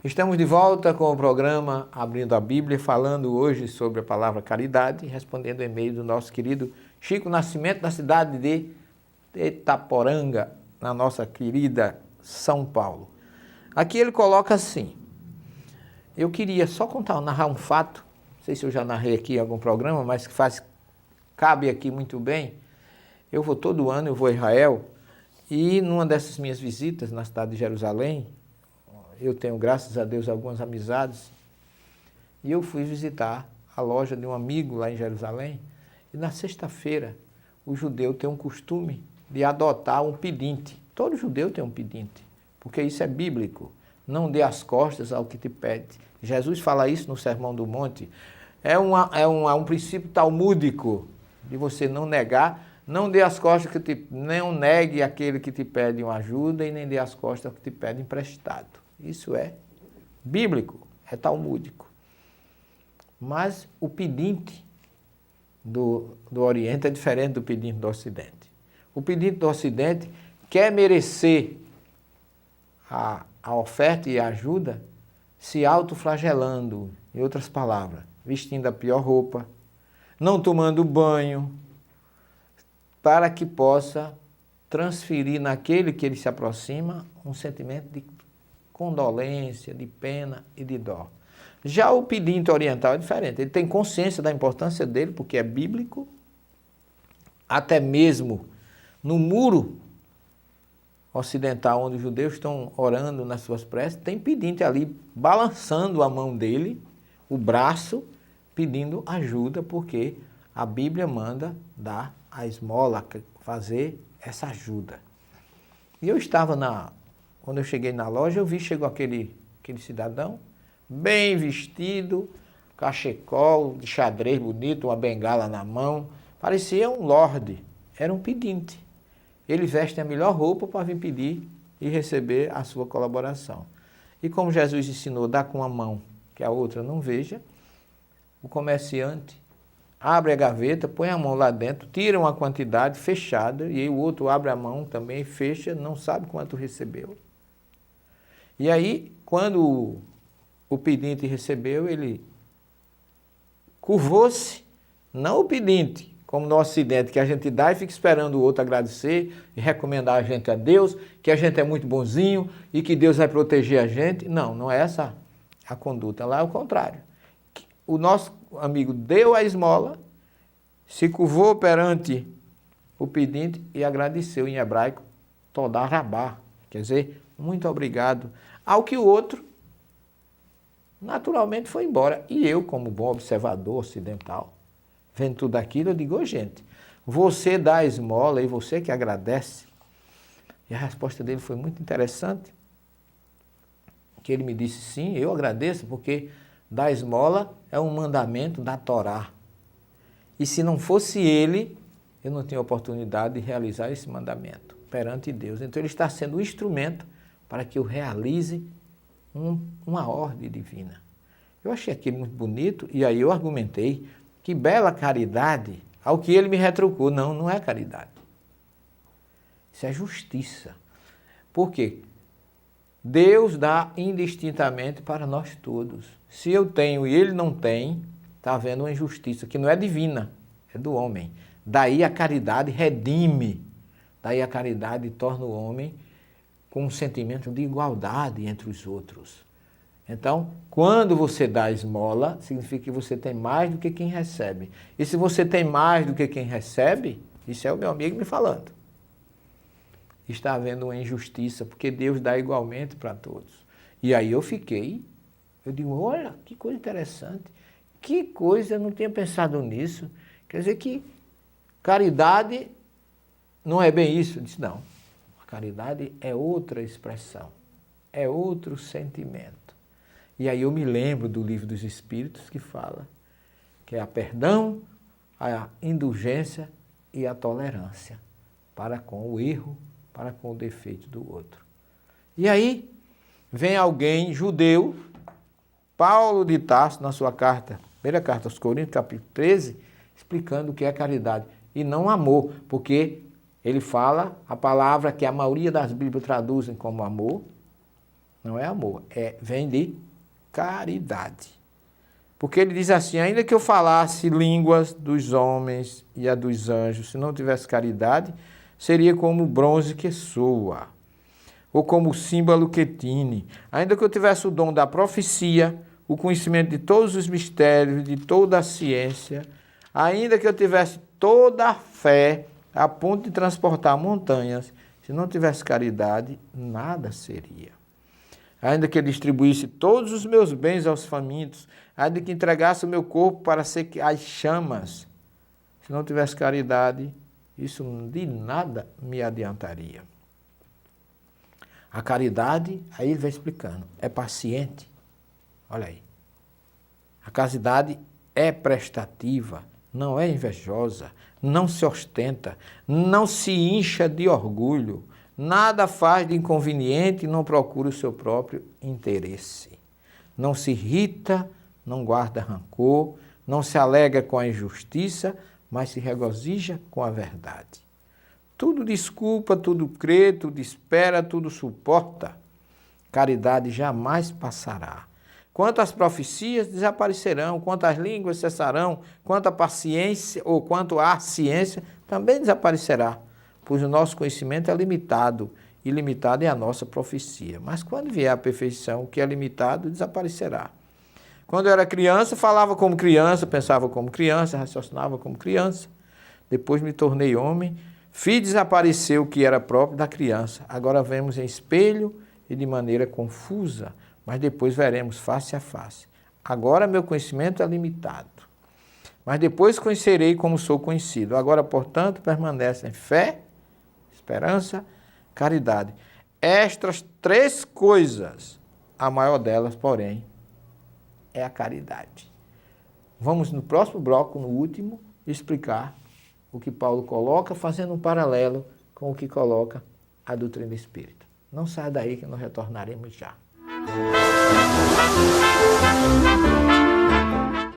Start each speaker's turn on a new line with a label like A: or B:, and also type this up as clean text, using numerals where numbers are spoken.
A: Estamos de volta com o programa Abrindo a Bíblia, falando hoje sobre a palavra caridade, respondendo o e-mail do nosso querido Chico Nascimento, da cidade de Itaporanga, na nossa querida São Paulo. Aqui ele coloca assim: eu queria só narrar um fato, não sei se eu já narrei aqui em algum programa, mas que cabe aqui muito bem. Todo ano eu vou a Israel, e numa dessas minhas visitas na cidade de Jerusalém, eu tenho, graças a Deus, algumas amizades, e eu fui visitar a loja de um amigo lá em Jerusalém, e na sexta-feira o judeu tem um costume de adotar um pedinte. Todo judeu tem um pedinte, porque isso é bíblico. Não dê as costas ao que te pede. Jesus fala isso no Sermão do Monte. É um princípio talmúdico de você não negar. Não dê as costas não negue aquele que te pede uma ajuda e nem dê as costas ao que te pede emprestado. Isso é bíblico, é talmúdico. Mas o pedinte do Oriente é diferente do pedinte do Ocidente. O pedinte do Ocidente quer merecer a oferta e a ajuda se autoflagelando, em outras palavras, vestindo a pior roupa, não tomando banho, para que possa transferir naquele que ele se aproxima um sentimento de condolência, de pena e de dó. Já o pedinte oriental é diferente, ele tem consciência da importância dele, porque é bíblico, até mesmo no muro ocidental, onde os judeus estão orando nas suas preces, tem pedinte ali balançando a mão dele, o braço, pedindo ajuda, porque a Bíblia manda dar a esmola, fazer essa ajuda. E eu estava quando eu cheguei na loja, chegou aquele cidadão, bem vestido, cachecol, de xadrez bonito, uma bengala na mão, parecia um lorde, era um pedinte. Ele veste a melhor roupa para vir pedir e receber a sua colaboração. E como Jesus ensinou, dá com uma mão, que a outra não veja, o comerciante abre a gaveta, põe a mão lá dentro, tira uma quantidade fechada, e aí o outro abre a mão também, fecha, não sabe quanto recebeu. E aí, quando o pedinte recebeu, ele curvou-se, não o pedinte, como no Ocidente, que a gente dá e fica esperando o outro agradecer e recomendar a gente a Deus, que a gente é muito bonzinho e que Deus vai proteger a gente. Não é essa a conduta. Lá é o contrário. O nosso amigo deu a esmola, se curvou perante o pedinte e agradeceu em hebraico, Todá Rabá, quer dizer, muito obrigado, ao que o outro naturalmente foi embora. E eu, como bom observador ocidental, vendo tudo aquilo, eu digo: gente, você dá a esmola e você que agradece. E a resposta dele foi muito interessante, que ele me disse: sim, eu agradeço, porque dar esmola é um mandamento da Torá. E se não fosse ele, eu não tinha oportunidade de realizar esse mandamento perante Deus. Então ele está sendo um instrumento para que eu realize uma ordem divina. Eu achei aquilo muito bonito e aí eu argumentei: que bela caridade, ao que ele me retrucou: não é caridade. Isso é justiça. Por quê? Deus dá indistintamente para nós todos. Se eu tenho e ele não tem, está havendo uma injustiça que não é divina, é do homem. Daí a caridade redime, daí a caridade torna o homem com um sentimento de igualdade entre os outros. Então, quando você dá esmola, significa que você tem mais do que quem recebe. E se você tem mais do que quem recebe, isso é o meu amigo me falando, está havendo uma injustiça, porque Deus dá igualmente para todos. E aí eu digo: olha, que coisa interessante, que coisa, eu não tinha pensado nisso. Quer dizer que caridade não é bem isso? Eu disse: não, a caridade é outra expressão, é outro sentimento. E aí eu me lembro do Livro dos Espíritos, que fala que é a perdão, a indulgência e a tolerância para com o erro, para com o defeito do outro. E aí vem alguém judeu, Paulo de Tarso, na sua primeira carta aos Coríntios, capítulo 13, explicando o que é caridade. E não amor, porque ele fala a palavra que a maioria das Bíblias traduzem como amor, Não é amor, vem de caridade. Porque ele diz assim, ainda que eu falasse línguas dos homens e a dos anjos, se não tivesse caridade, seria como o bronze que soa, ou como o símbolo que tine. Ainda que eu tivesse o dom da profecia, o conhecimento de todos os mistérios, de toda a ciência, ainda que eu tivesse toda a fé, a ponto de transportar montanhas, se não tivesse caridade, nada seria. Ainda que eu distribuísse todos os meus bens aos famintos, ainda que entregasse o meu corpo para ser as chamas, se não tivesse caridade, isso de nada me adiantaria. A caridade, aí ele vai explicando, é paciente. Olha aí. A caridade é prestativa, não é invejosa, não se ostenta, não se incha de orgulho, nada faz de inconveniente e não procura o seu próprio interesse. Não se irrita, não guarda rancor, não se alegra com a injustiça, mas se regozija com a verdade. Tudo desculpa, tudo crê, tudo espera, tudo suporta. Caridade jamais passará. Quanto às profecias desaparecerão, quanto às línguas cessarão, quanto à paciência ou quanto à ciência também desaparecerá, pois o nosso conhecimento é limitado, e limitado é a nossa profecia. Mas quando vier a perfeição, o que é limitado desaparecerá. Quando eu era criança, falava como criança, pensava como criança, raciocinava como criança. Depois me tornei homem, fiz desaparecer o que era próprio da criança. Agora vemos em espelho e de maneira confusa, mas depois veremos face a face. Agora meu conhecimento é limitado, mas depois conhecerei como sou conhecido. Agora, portanto, permanecem fé, esperança, caridade. Estas três coisas, a maior delas, porém, é a caridade. Vamos no próximo bloco, no último, explicar o que Paulo coloca, fazendo um paralelo com o que coloca a doutrina espírita. Não saia daí que nós retornaremos já.